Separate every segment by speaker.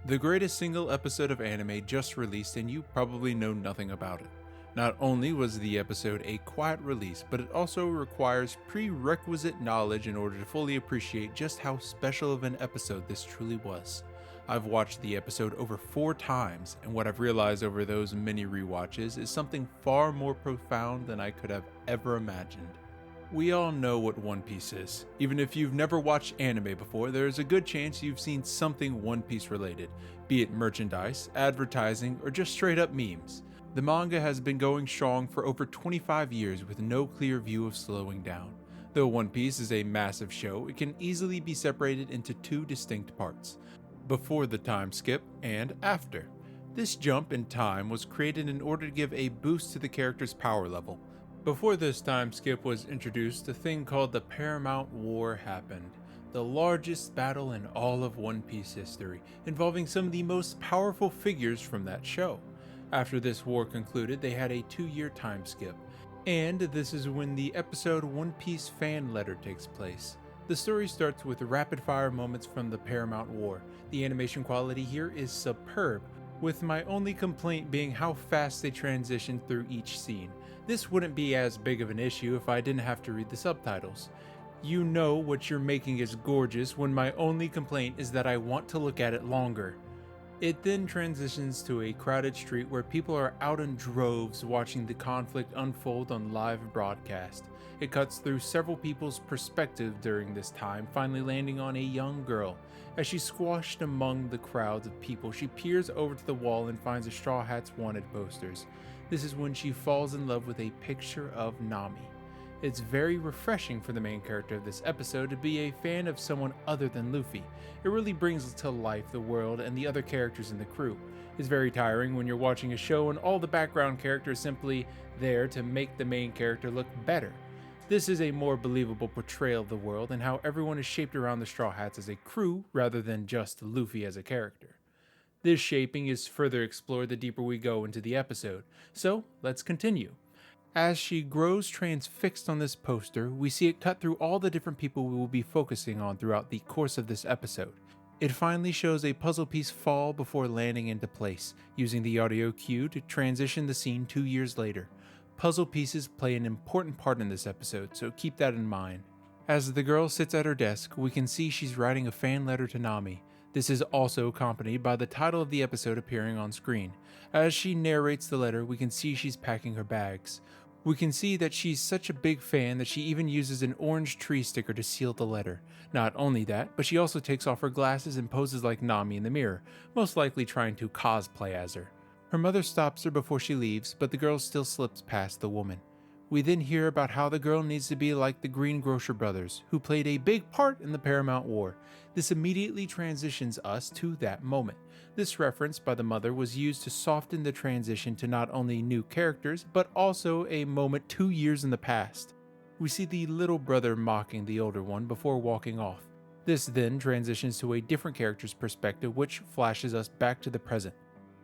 Speaker 1: The greatest single episode of anime just released and you probably know nothing about it. Not only was the episode a quiet release, but it also requires prerequisite knowledge in order to fully appreciate just how special of an episode this truly was. I've watched the episode over 4 times, and what I've realized over those many rewatches is something far more profound than I could have ever imagined. We all know what One Piece is. Even if you've never watched anime before, there's a good chance you've seen something One Piece related, be it merchandise, advertising, or just straight up memes. The manga has been going strong for over 25 years with no clear view of slowing down. Though One Piece is a massive show, it can easily be separated into 2 distinct parts: before the time skip and after. This jump in time was created in order to give a boost to the character's power level. Before this time skip was introduced, a thing called the Paramount War happened, the largest battle in all of One Piece history, involving some of the most powerful figures from that show. After this war concluded, they had a 2-year time skip, and this is when the episode One Piece Fan Letter takes place. The story starts with rapid-fire moments from the Paramount War. The animation quality here is superb, with my only complaint being how fast they transition through each scene. This wouldn't be as big of an issue if I didn't have to read the subtitles. You know what you're making is gorgeous when my only complaint is that I want to look at it longer. It then transitions to a crowded street where people are out in droves watching the conflict unfold on live broadcast. It cuts through several people's perspective during this time, finally landing on a young girl. As she's squashed among the crowds of people, she peers over to the wall and finds a Straw Hats Wanted posters. This is when she falls in love with a picture of Nami. It's very refreshing for the main character of this episode to be a fan of someone other than Luffy. It really brings to life the world and the other characters in the crew. It's very tiring when you're watching a show and all the background characters simply there to make the main character look better. This is a more believable portrayal of the world and how everyone is shaped around the Straw Hats as a crew rather than just Luffy as a character. This shaping is further explored the deeper we go into the episode, so let's continue. As she grows transfixed on this poster, we see it cut through all the different people we will be focusing on throughout the course of this episode. It finally shows a puzzle piece fall before landing into place, using the audio cue to transition the scene 2 years later. Puzzle pieces play an important part in this episode, so keep that in mind. As the girl sits at her desk, we can see she's writing a fan letter to Nami. This is also accompanied by the title of the episode appearing on screen. As she narrates the letter, we can see she's packing her bags. We can see that she's such a big fan that she even uses an orange tree sticker to seal the letter. Not only that, but she also takes off her glasses and poses like Nami in the mirror, most likely trying to cosplay as her. Her mother stops her before she leaves, but the girl still slips past the woman. We then hear about how the girl needs to be like the Greengrocer brothers, who played a big part in the Paramount War. This immediately transitions us to that moment. This reference by the mother was used to soften the transition to not only new characters, but also a moment 2 years in the past. We see the little brother mocking the older one before walking off. This then transitions to a different character's perspective, which flashes us back to the present.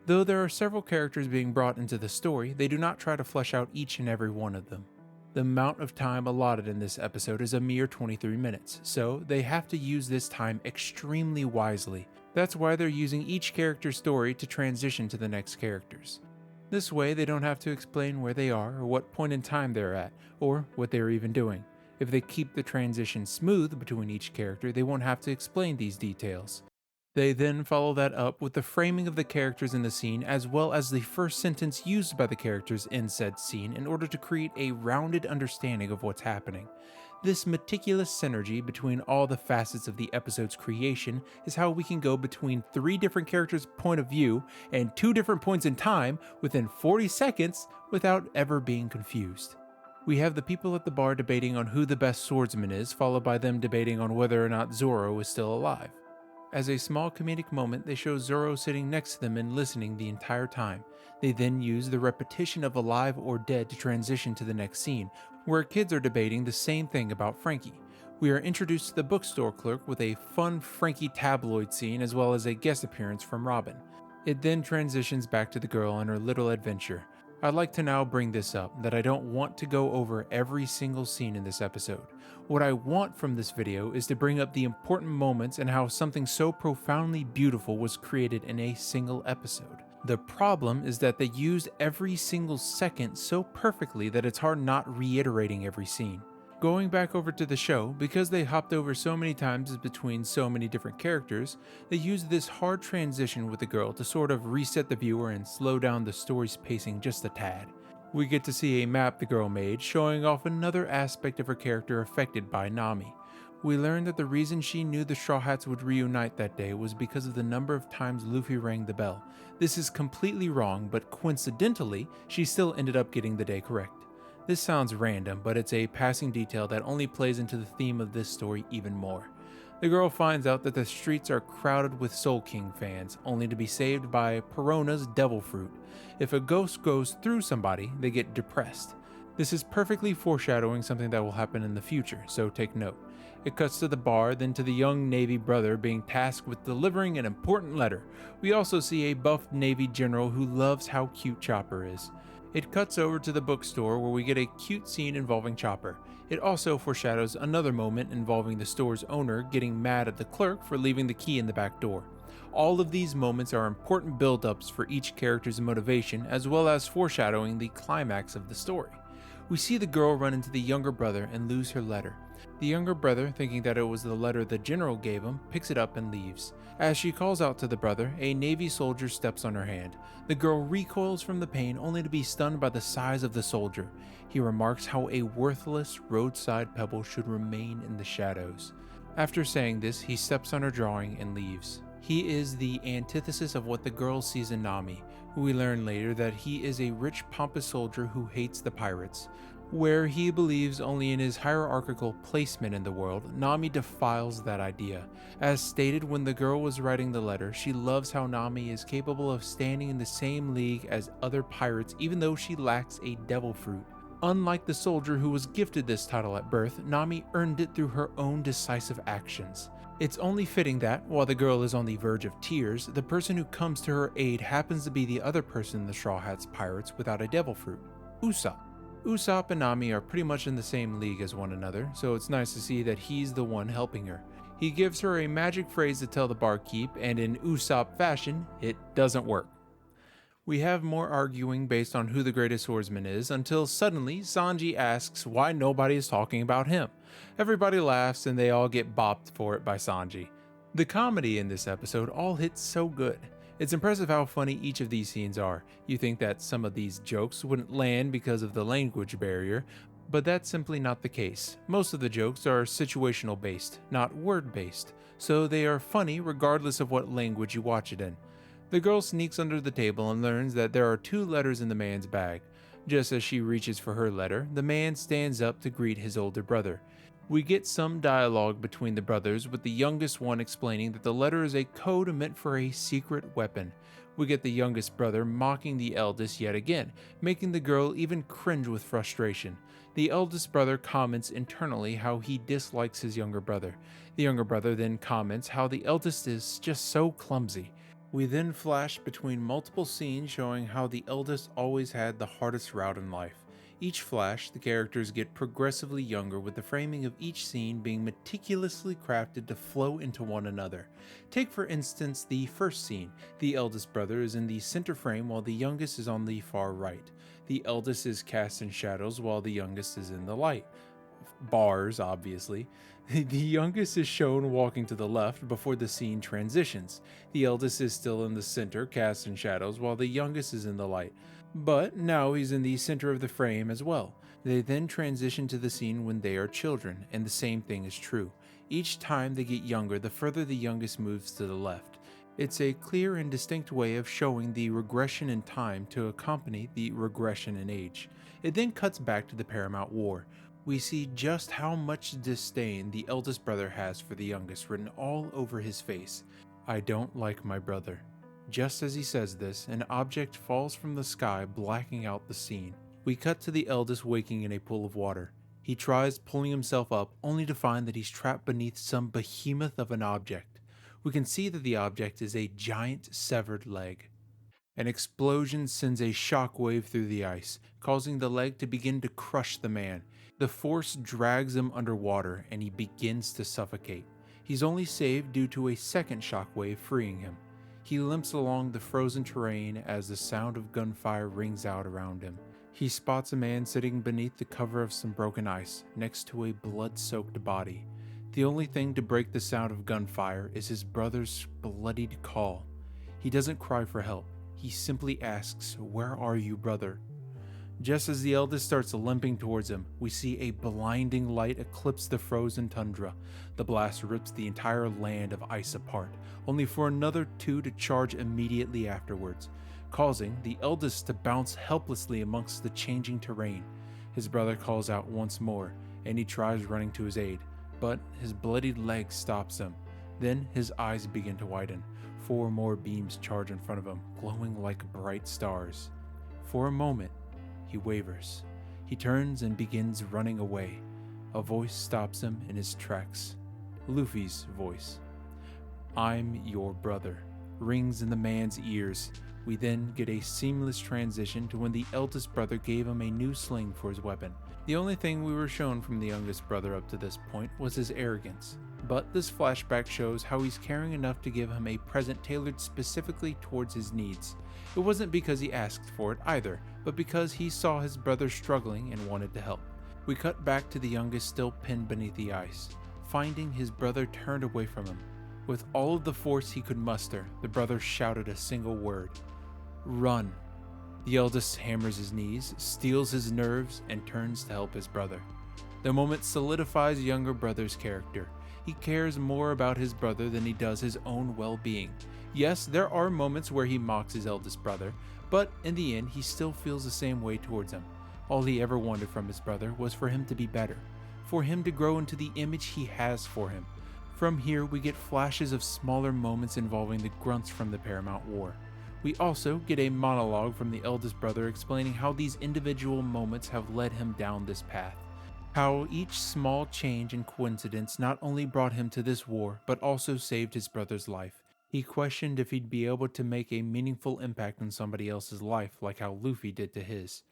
Speaker 1: Though there are several characters being brought into the story, they do not try to flesh out each and every one of them. The amount of time allotted in this episode is a mere 23 minutes, so they have to use this time extremely wisely. That's why they're using each character's story to transition to the next characters. This way they don't have to explain where they are or what point in time they're at, or what they're even doing. If they keep the transition smooth between each character, they won't have to explain these details. They then follow that up with the framing of the characters in the scene as well as the first sentence used by the characters in said scene in order to create a rounded understanding of what's happening. This meticulous synergy between all the facets of the episode's creation is how we can go between 3 different characters' point of view and 2 different points in time within 40 seconds without ever being confused. We have the people at the bar debating on who the best swordsman is, followed by them debating on whether or not Zoro is still alive. As a small comedic moment, they show Zoro sitting next to them and listening the entire time. They then use the repetition of alive or dead to transition to the next scene, where kids are debating the same thing about Frankie. We are introduced to the bookstore clerk with a fun Frankie tabloid scene as well as a guest appearance from Robin. It then transitions back to the girl and her little adventure. I'd like to now bring this up that I don't want to go over every single scene in this episode. What I want from this video is to bring up the important moments and how something so profoundly beautiful was created in a single episode. The problem is that they used every single second so perfectly that it's hard not reiterating every scene. Going back over to the show, because they hopped over so many times between so many different characters, they used this hard transition with the girl to sort of reset the viewer and slow down the story's pacing just a tad. We get to see a map the girl made, showing off another aspect of her character affected by Nami. We learn that the reason she knew the Straw Hats would reunite that day was because of the number of times Luffy rang the bell. This is completely wrong, but coincidentally, she still ended up getting the day correct. This sounds random, but it's a passing detail that only plays into the theme of this story even more. The girl finds out that the streets are crowded with Soul King fans, only to be saved by Perona's devil fruit. If a ghost goes through somebody, they get depressed. This is perfectly foreshadowing something that will happen in the future, so take note. It cuts to the bar, then to the young Navy brother being tasked with delivering an important letter. We also see a buffed Navy general who loves how cute Chopper is. It cuts over to the bookstore where we get a cute scene involving Chopper. It also foreshadows another moment involving the store's owner getting mad at the clerk for leaving the key in the back door. All of these moments are important build-ups for each character's motivation as well as foreshadowing the climax of the story. We see the girl run into the younger brother and lose her letter. The younger brother, thinking that it was the letter the general gave him, picks it up and leaves. As she calls out to the brother, a Navy soldier steps on her hand. The girl recoils from the pain only to be stunned by the size of the soldier. He remarks how a worthless roadside pebble should remain in the shadows. After saying this, he steps on her drawing and leaves. He is the antithesis of what the girl sees in Nami, who we learn later that he is a rich, pompous soldier who hates the pirates. Where he believes only in his hierarchical placement in the world, Nami defiles that idea. As stated when the girl was writing the letter, she loves how Nami is capable of standing in the same league as other pirates even though she lacks a devil fruit. Unlike the soldier who was gifted this title at birth, Nami earned it through her own decisive actions. It's only fitting that, while the girl is on the verge of tears, the person who comes to her aid happens to be the other person in the Straw Hats Pirates without a devil fruit, Usopp. Usopp and Nami are pretty much in the same league as one another, so it's nice to see that he's the one helping her. He gives her a magic phrase to tell the barkeep, and in Usopp fashion, it doesn't work. We have more arguing based on who the greatest swordsman is, until suddenly Sanji asks why nobody is talking about him. Everybody laughs and they all get bopped for it by Sanji. The comedy in this episode all hits so good. It's impressive how funny each of these scenes are. You think that some of these jokes wouldn't land because of the language barrier, but that's simply not the case. Most of the jokes are situational based, not word based, so they are funny regardless of what language you watch it in. The girl sneaks under the table and learns that there are 2 letters in the man's bag. Just as she reaches for her letter, the man stands up to greet his older brother. We get some dialogue between the brothers, with the youngest one explaining that the letter is a code meant for a secret weapon. We get the youngest brother mocking the eldest yet again, making the girl even cringe with frustration. The eldest brother comments internally how he dislikes his younger brother. The younger brother then comments how the eldest is just so clumsy. We then flash between multiple scenes showing how the eldest always had the hardest route in life. Each flash, the characters get progressively younger, with the framing of each scene being meticulously crafted to flow into one another. Take for instance the first scene. The eldest brother is in the center frame while the youngest is on the far right. The eldest is cast in shadows while the youngest is in the light. Bars, obviously. The youngest is shown walking to the left before the scene transitions. The eldest is still in the center, cast in shadows, while the youngest is in the light. But now he's in the center of the frame as well. They then transition to the scene when they are children, and the same thing is true. Each time they get younger, the further the youngest moves to the left. It's a clear and distinct way of showing the regression in time to accompany the regression in age. It then cuts back to the Paramount War. We see just how much disdain the eldest brother has for the youngest written all over his face. I don't like my brother. Just as he says this, an object falls from the sky, blacking out the scene. We cut to the eldest waking in a pool of water. He tries pulling himself up, only to find that he's trapped beneath some behemoth of an object. We can see that the object is a giant severed leg. An explosion sends a shockwave through the ice, causing the leg to begin to crush the man. The force drags him underwater and he begins to suffocate. He's only saved due to a second shockwave freeing him. He limps along the frozen terrain as the sound of gunfire rings out around him. He spots a man sitting beneath the cover of some broken ice, next to a blood-soaked body. The only thing to break the sound of gunfire is his brother's bloodied call. He doesn't cry for help. He simply asks, "Where are you, brother?" Just as the eldest starts limping towards him, we see a blinding light eclipse the frozen tundra. The blast rips the entire land of ice apart, only for another two to charge immediately afterwards, causing the eldest to bounce helplessly amongst the changing terrain. His brother calls out once more, and he tries running to his aid, but his bloodied leg stops him. Then his eyes begin to widen. 4 more beams charge in front of him, glowing like bright stars. For a moment, he wavers. He turns and begins running away. A voice stops him in his tracks. Luffy's voice. "I'm your brother," rings in the man's ears. We then get a seamless transition to when the eldest brother gave him a new sling for his weapon. The only thing we were shown from the youngest brother up to this point was his arrogance. But this flashback shows how he's caring enough to give him a present tailored specifically towards his needs. It wasn't because he asked for it either, but because he saw his brother struggling and wanted to help. We cut back to the youngest still pinned beneath the ice, finding his brother turned away from him. With all of the force he could muster, the brother shouted a single word: "Run." The eldest hammers his knees, steels his nerves, and turns to help his brother. The moment solidifies younger brother's character. He cares more about his brother than he does his own well-being. Yes, there are moments where he mocks his eldest brother, but in the end he still feels the same way towards him. All he ever wanted from his brother was for him to be better, for him to grow into the image he has for him. From here we get flashes of smaller moments involving the grunts from the Paramount War. We also get a monologue from the eldest brother explaining how these individual moments have led him down this path. How each small change and coincidence not only brought him to this war, but also saved his brother's life. He questioned if he'd be able to make a meaningful impact on somebody else's life like how Luffy did to his.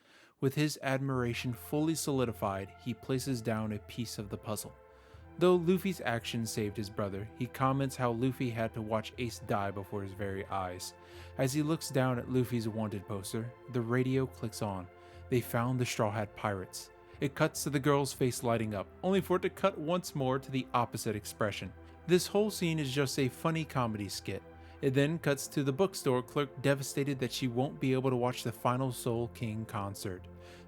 Speaker 1: With his admiration fully solidified, he places down a piece of the puzzle. Though Luffy's actions saved his brother, he comments how Luffy had to watch Ace die before his very eyes. As he looks down at Luffy's wanted poster, the radio clicks on. They found the Straw Hat Pirates. It cuts to the girl's face lighting up, only for it to cut once more to the opposite expression. This whole scene is just a funny comedy skit. It then cuts to the bookstore clerk devastated that she won't be able to watch the final Soul King concert.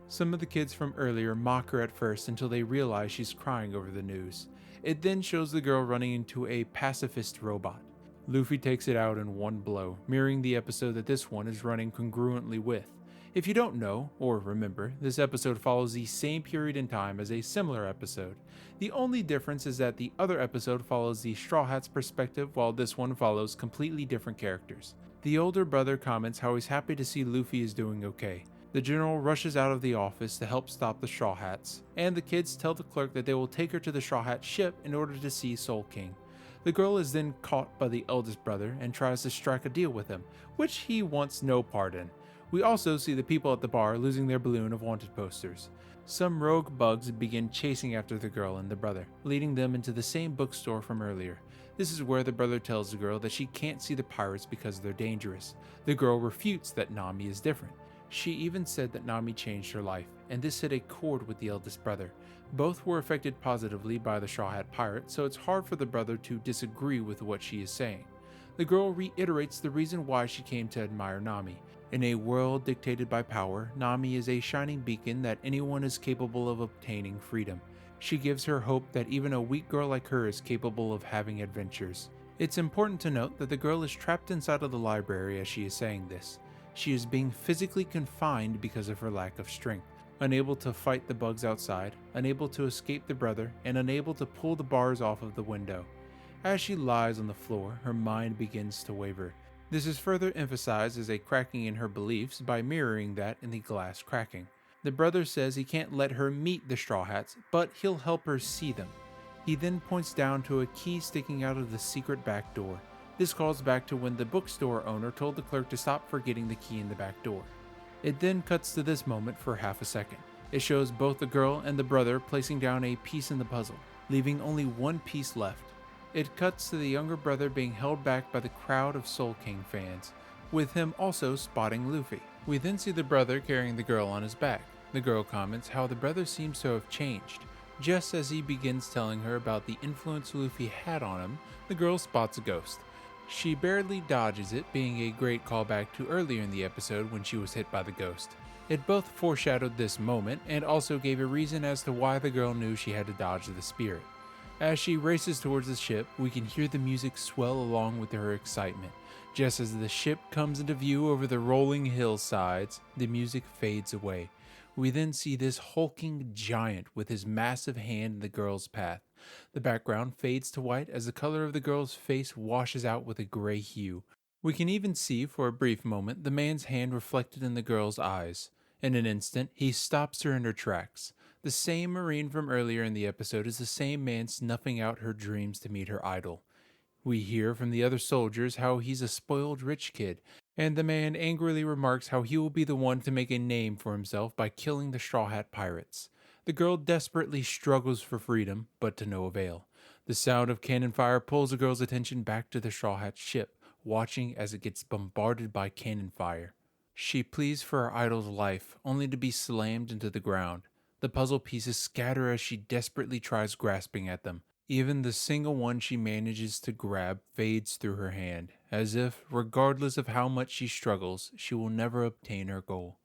Speaker 1: Some of the kids from earlier mock her at first until they realize she's crying over the news. It then shows the girl running into a pacifist robot. Luffy takes it out in one blow, mirroring the episode that this one is running congruently with. If you don't know, or remember, this episode follows the same period in time as a similar episode. The only difference is that the other episode follows the Straw Hat's perspective while this one follows completely different characters. The older brother comments how he's happy to see Luffy is doing okay. The general rushes out of the office to help stop the Straw Hats, and the kids tell the clerk that they will take her to the Straw Hat ship in order to see Soul King. The girl is then caught by the eldest brother and tries to strike a deal with him, which he wants no part in. We also see the people at the bar losing their balloon of wanted posters. Some rogue bugs begin chasing after the girl and the brother, leading them into the same bookstore from earlier. This is where the brother tells the girl that she can't see the pirates because they're dangerous. The girl refutes that Nami is different. She even said that Nami changed her life, and this hit a chord with the eldest brother. Both were affected positively by the Straw Hat Pirate, so it's hard for the brother to disagree with what she is saying. The girl reiterates the reason why she came to admire Nami. In a world dictated by power, Nami is a shining beacon that anyone is capable of obtaining freedom. She gives her hope that even a weak girl like her is capable of having adventures. It's important to note that the girl is trapped inside of the library as she is saying this. She is being physically confined because of her lack of strength, unable to fight the bugs outside, unable to escape the brother, and unable to pull the bars off of the window. As she lies on the floor, her mind begins to waver. This is further emphasized as a cracking in her beliefs by mirroring that in the glass cracking. The brother says he can't let her meet the Straw Hats, but he'll help her see them. He then points down to a key sticking out of the secret back door. This calls back to when the bookstore owner told the clerk to stop forgetting the key in the back door. It then cuts to this moment for half a second. It shows both the girl and the brother placing down a piece in the puzzle, leaving only one piece left. It cuts to the younger brother being held back by the crowd of Soul King fans, with him also spotting Luffy. We then see the brother carrying the girl on his back. The girl comments how the brother seems to have changed. Just as he begins telling her about the influence Luffy had on him, the girl spots a ghost. She barely dodges it, being a great callback to earlier in the episode when she was hit by the ghost. It both foreshadowed this moment and also gave a reason as to why the girl knew she had to dodge the spirit. As she races towards the ship, we can hear the music swell along with her excitement. Just as the ship comes into view over the rolling hillsides, the music fades away. We then see this hulking giant with his massive hand in the girl's path. The background fades to white as the color of the girl's face washes out with a gray hue. We can even see, for a brief moment, the man's hand reflected in the girl's eyes. In an instant, he stops her in her tracks. The same Marine from earlier in the episode is the same man snuffing out her dreams to meet her idol. We hear from the other soldiers how he's a spoiled rich kid, and the man angrily remarks how he will be the one to make a name for himself by killing the Straw Hat Pirates. The girl desperately struggles for freedom, but to no avail. The sound of cannon fire pulls the girl's attention back to the Straw Hat ship, watching as it gets bombarded by cannon fire. She pleads for her idol's life, only to be slammed into the ground. The puzzle pieces scatter as she desperately tries grasping at them. Even the single one she manages to grab fades through her hand, as if, regardless of how much she struggles, she will never obtain her goal.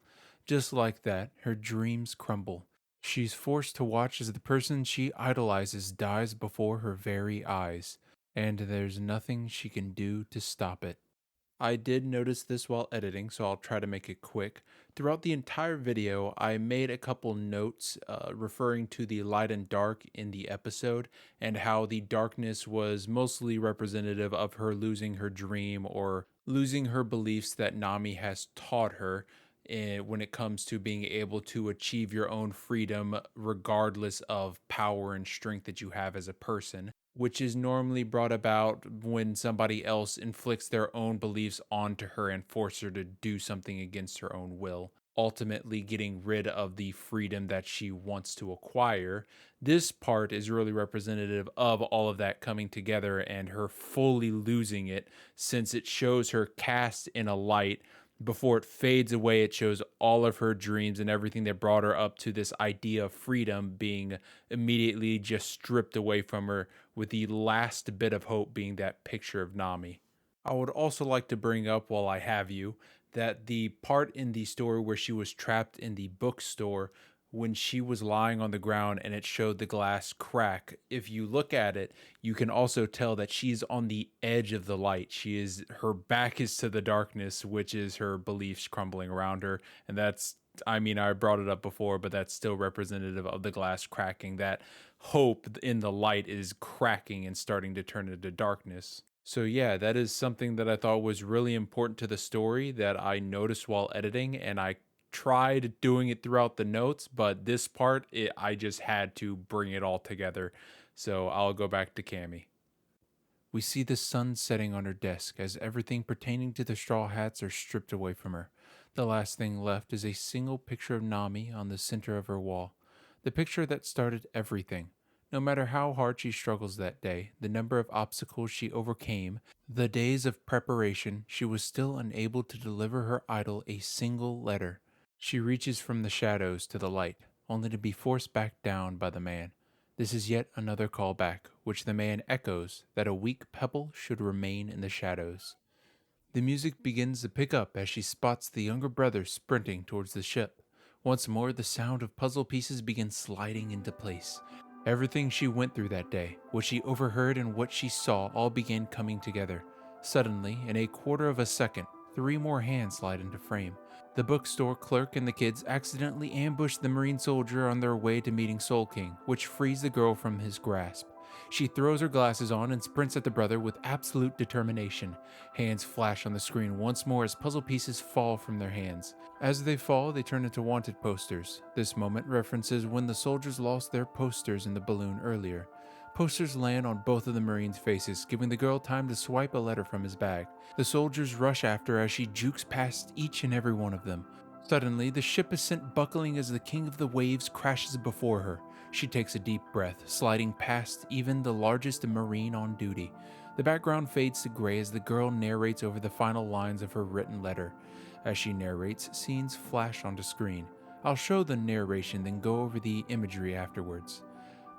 Speaker 1: Just like that, her dreams crumble. She's forced to watch as the person she idolizes dies before her very eyes, and there's nothing she can do to stop it. I did notice this while editing, so I'll try to make it quick. Throughout the entire video, I made a couple notes referring to the light and dark in the episode and how the darkness was mostly representative of her losing her dream or losing her beliefs that Nami has taught her when it comes to being able to achieve your own freedom regardless of power and strength that you have as a person, which is normally brought about when somebody else inflicts their own beliefs onto her and force her to do something against her own will, ultimately getting rid of the freedom that she wants to acquire. This part is really representative of all of that coming together and her fully losing it, since it shows her cast in a light. Before it fades away, it shows all of her dreams and everything that brought her up to this idea of freedom being immediately just stripped away from her, with the last bit of hope being that picture of Nami. I would also like to bring up, while I have you, that the part in the story where she was trapped in the bookstore when she was lying on the ground and it showed the glass crack, if you look at it, you can also tell that she's on the edge of the light. Her back is to the darkness, which is her beliefs crumbling around her. And I brought it up before, but that's still representative of the glass cracking. That hope in the light is cracking and starting to turn into darkness. So yeah, that is something that I thought was really important to the story that I noticed while editing, and I tried doing it throughout the notes, but this part, I just had to bring it all together. So I'll go back to Cammy. We see the sun setting on her desk as everything pertaining to the Straw Hats are stripped away from her. The last thing left is a single picture of Nami on the center of her wall. The picture that started everything. No matter how hard she struggles that day, the number of obstacles she overcame, the days of preparation, she was still unable to deliver her idol a single letter. She reaches from the shadows to the light, only to be forced back down by the man. This is yet another callback, which the man echoes that a weak pebble should remain in the shadows. The music begins to pick up as she spots the younger brother sprinting towards the ship. Once more, the sound of puzzle pieces begins sliding into place. Everything she went through that day, what she overheard and what she saw all began coming together. Suddenly, in a quarter of a second, 3 more hands slide into frame. The bookstore clerk and the kids accidentally ambush the Marine soldier on their way to meeting Soul King, which frees the girl from his grasp. She throws her glasses on and sprints at the brother with absolute determination. Hands flash on the screen once more as puzzle pieces fall from their hands. As they fall, they turn into wanted posters. This moment references when the soldiers lost their posters in the balloon earlier. Posters land on both of the Marines' faces, giving the girl time to swipe a letter from his bag. The soldiers rush after as she jukes past each and every one of them. Suddenly, the ship is sent buckling as the king of the waves crashes before her. She takes a deep breath, sliding past even the largest Marine on duty. The background fades to gray as the girl narrates over the final lines of her written letter. As she narrates, scenes flash onto screen. I'll show the narration, then go over the imagery afterwards.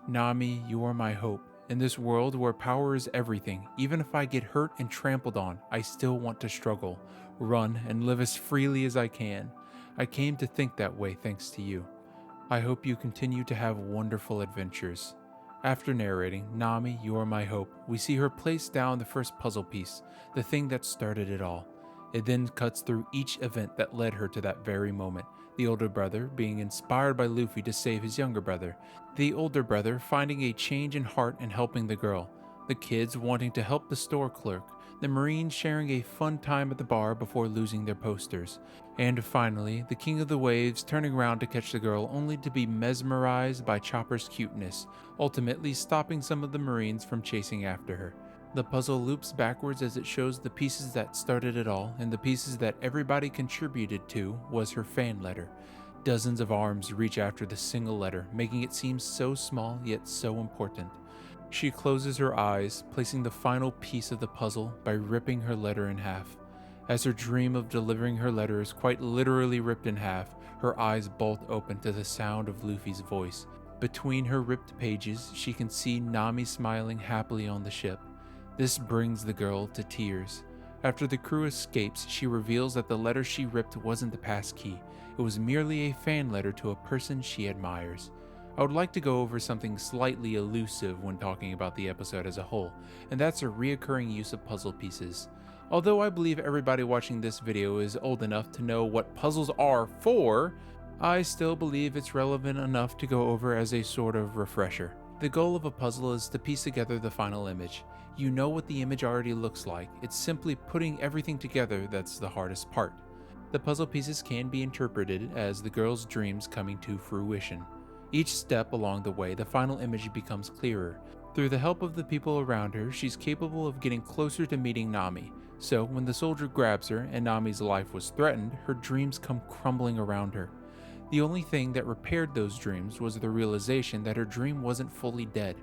Speaker 1: Nami, you are my hope. In this world where power is everything, even if I get hurt and trampled on, I still want to struggle, run, and live as freely as I can. I came to think that way thanks to you. I hope you continue to have wonderful adventures. After narrating, Nami, you are my hope, we see her place down the first puzzle piece, the thing that started it all. It then cuts through each event that led her to that very moment. The older brother being inspired by Luffy to save his younger brother. The older brother finding a change in heart and helping the girl. The kids wanting to help the store clerk. The Marines sharing a fun time at the bar before losing their posters. And finally, the king of the waves turning around to catch the girl only to be mesmerized by Chopper's cuteness, ultimately stopping some of the Marines from chasing after her. The puzzle loops backwards as it shows the pieces that started it all, and the pieces that everybody contributed to was her fan letter. Dozens of arms reach after the single letter, making it seem so small yet so important. She closes her eyes, placing the final piece of the puzzle by ripping her letter in half. As her dream of delivering her letter is quite literally ripped in half, her eyes bolt open to the sound of Luffy's voice. Between her ripped pages, she can see Nami smiling happily on the ship. This brings the girl to tears. After the crew escapes, she reveals that the letter she ripped wasn't the passkey. It was merely a fan letter to a person she admires. I would like to go over something slightly elusive when talking about the episode as a whole, and that's a reoccurring use of puzzle pieces. Although I believe everybody watching this video is old enough to know what puzzles are for, I still believe it's relevant enough to go over as a sort of refresher. The goal of a puzzle is to piece together the final image. You know what the image already looks like, it's simply putting everything together that's the hardest part. The puzzle pieces can be interpreted as the girl's dreams coming to fruition. Each step along the way, the final image becomes clearer. Through the help of the people around her, she's capable of getting closer to meeting Nami. So when the soldier grabs her and Nami's life was threatened, her dreams come crumbling around her. The only thing that repaired those dreams was the realization that her dream wasn't fully dead.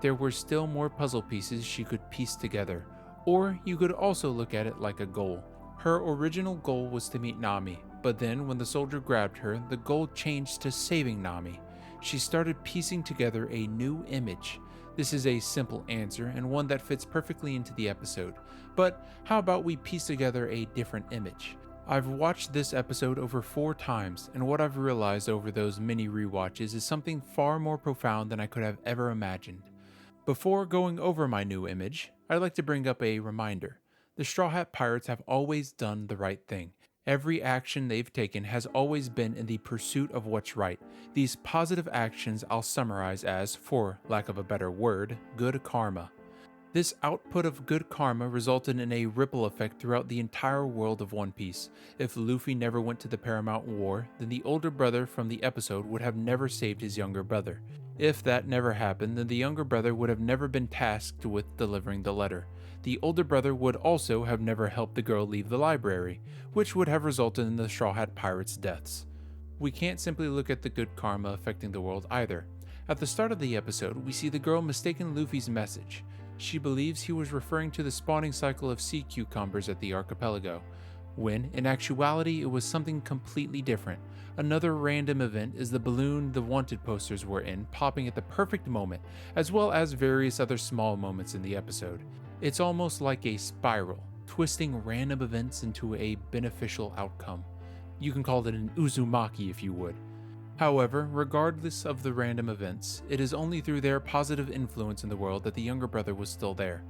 Speaker 1: There were still more puzzle pieces she could piece together. Or you could also look at it like a goal. Her original goal was to meet Nami, but then when the soldier grabbed her, the goal changed to saving Nami. She started piecing together a new image. This is a simple answer and one that fits perfectly into the episode, but how about we piece together a different image? I've watched this episode over 4 times, and what I've realized over those mini rewatches is something far more profound than I could have ever imagined. Before going over my new image, I'd like to bring up a reminder. The Straw Hat Pirates have always done the right thing. Every action they've taken has always been in the pursuit of what's right. These positive actions I'll summarize as, for lack of a better word, good karma. This output of good karma resulted in a ripple effect throughout the entire world of One Piece. If Luffy never went to the Paramount War, then the older brother from the episode would have never saved his younger brother. If that never happened, then the younger brother would have never been tasked with delivering the letter. The older brother would also have never helped the girl leave the library, which would have resulted in the Straw Hat Pirates' deaths. We can't simply look at the good karma affecting the world either. At the start of the episode, we see the girl mistaken Luffy's message. She believes he was referring to the spawning cycle of sea cucumbers at the archipelago, when in actuality it was something completely different. Another random event is the balloon the wanted posters were in popping at the perfect moment, as well as various other small moments in the episode. It's almost like a spiral, twisting random events into a beneficial outcome. You can call it an Uzumaki if you would. However, regardless of the random events, it is only through their positive influence in the world that the younger brother was still there,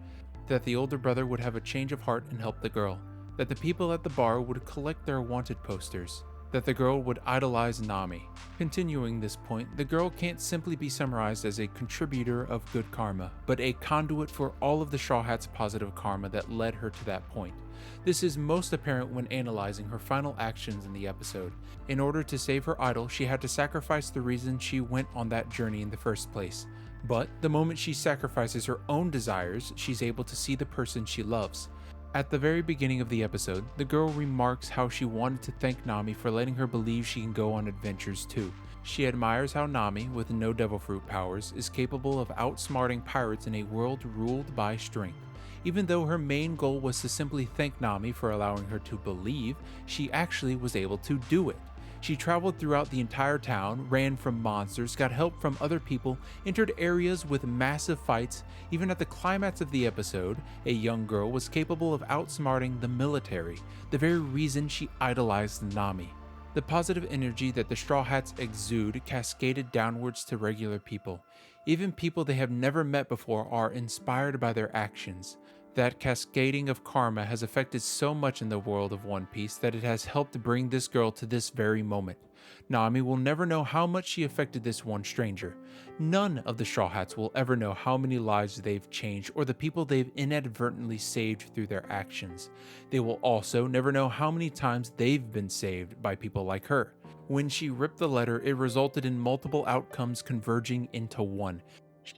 Speaker 1: that the older brother would have a change of heart and help the girl, that the people at the bar would collect their wanted posters, that the girl would idolize Nami. Continuing this point, the girl can't simply be summarized as a contributor of good karma, but a conduit for all of the Straw Hat's positive karma that led her to that point. This is most apparent when analyzing her final actions in the episode. In order to save her idol, she had to sacrifice the reason she went on that journey in the first place. But the moment she sacrifices her own desires, she's able to see the person she loves. At the very beginning of the episode, the girl remarks how she wanted to thank Nami for letting her believe she can go on adventures too. She admires how Nami, with no devil fruit powers, is capable of outsmarting pirates in a world ruled by strength. Even though her main goal was to simply thank Nami for allowing her to believe, she actually was able to do it. She traveled throughout the entire town, ran from monsters, got help from other people, entered areas with massive fights. Even at the climax of the episode, a young girl was capable of outsmarting the military, the very reason she idolized Nami. The positive energy that the Straw Hats exude cascaded downwards to regular people. Even people they have never met before are inspired by their actions. That cascading of karma has affected so much in the world of One Piece that it has helped bring this girl to this very moment. Nami will never know how much she affected this one stranger. None of the Straw Hats will ever know how many lives they've changed or the people they've inadvertently saved through their actions. They will also never know how many times they've been saved by people like her. When she ripped the letter, it resulted in multiple outcomes converging into one.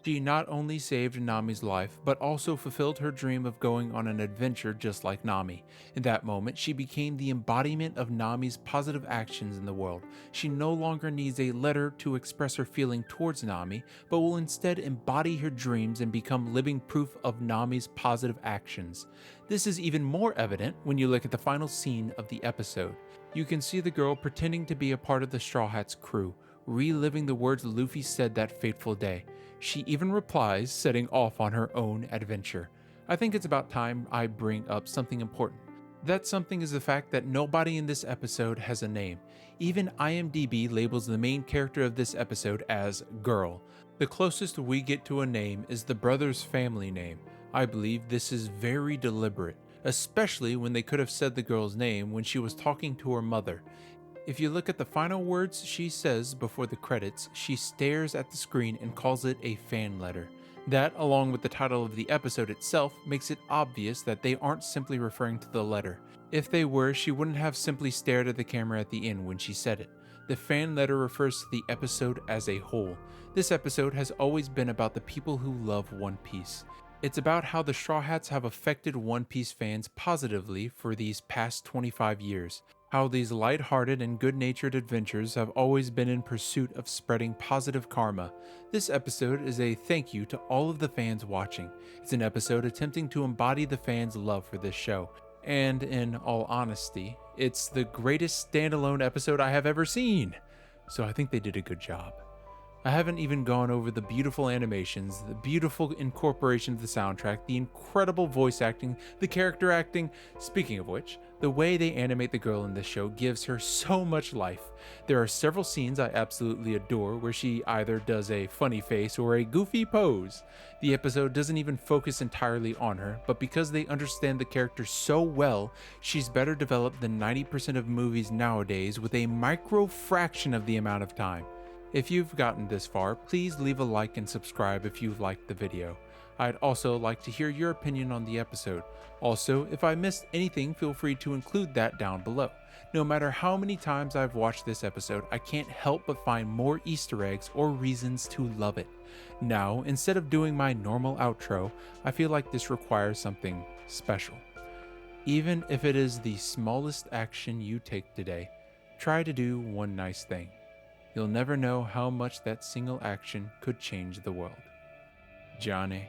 Speaker 1: She not only saved Nami's life, but also fulfilled her dream of going on an adventure just like Nami. In that moment, she became the embodiment of Nami's positive actions in the world. She no longer needs a letter to express her feeling towards Nami, but will instead embody her dreams and become living proof of Nami's positive actions. This is even more evident when you look at the final scene of the episode. You can see the girl pretending to be a part of the Straw Hats crew, reliving the words Luffy said that fateful day. She even replies, setting off on her own adventure. I think it's about time I bring up something important. That something is the fact that nobody in this episode has a name. Even IMDb labels the main character of this episode as Girl. The closest we get to a name is the brother's family name. I believe this is very deliberate, especially when they could have said the girl's name when she was talking to her mother. If you look at the final words she says before the credits, she stares at the screen and calls it a fan letter. That, along with the title of the episode itself, makes it obvious that they aren't simply referring to the letter. If they were, she wouldn't have simply stared at the camera at the end when she said it. The fan letter refers to the episode as a whole. This episode has always been about the people who love One Piece. It's about how the Straw Hats have affected One Piece fans positively for these past 25 years. How these light-hearted and good-natured adventures have always been in pursuit of spreading positive karma. This episode is a thank you to all of the fans watching. It's an episode attempting to embody the fans' love for this show. And in all honesty, it's the greatest standalone episode I have ever seen. So I think they did a good job. I haven't even gone over the beautiful animations, the beautiful incorporation of the soundtrack, the incredible voice acting, the character acting. Speaking of which, the way they animate the girl in this show gives her so much life. There are several scenes I absolutely adore where she either does a funny face or a goofy pose. The episode doesn't even focus entirely on her, but because they understand the character so well, she's better developed than 90% of movies nowadays with a micro fraction of the amount of time. If you've gotten this far, please leave a like and subscribe if you liked the video. I'd also like to hear your opinion on the episode. Also, if I missed anything, feel free to include that down below. No matter how many times I've watched this episode, I can't help but find more Easter eggs or reasons to love it. Now, instead of doing my normal outro, I feel like this requires something special. Even if it is the smallest action you take today, try to do one nice thing. You'll never know how much that single action could change the world. Johnny.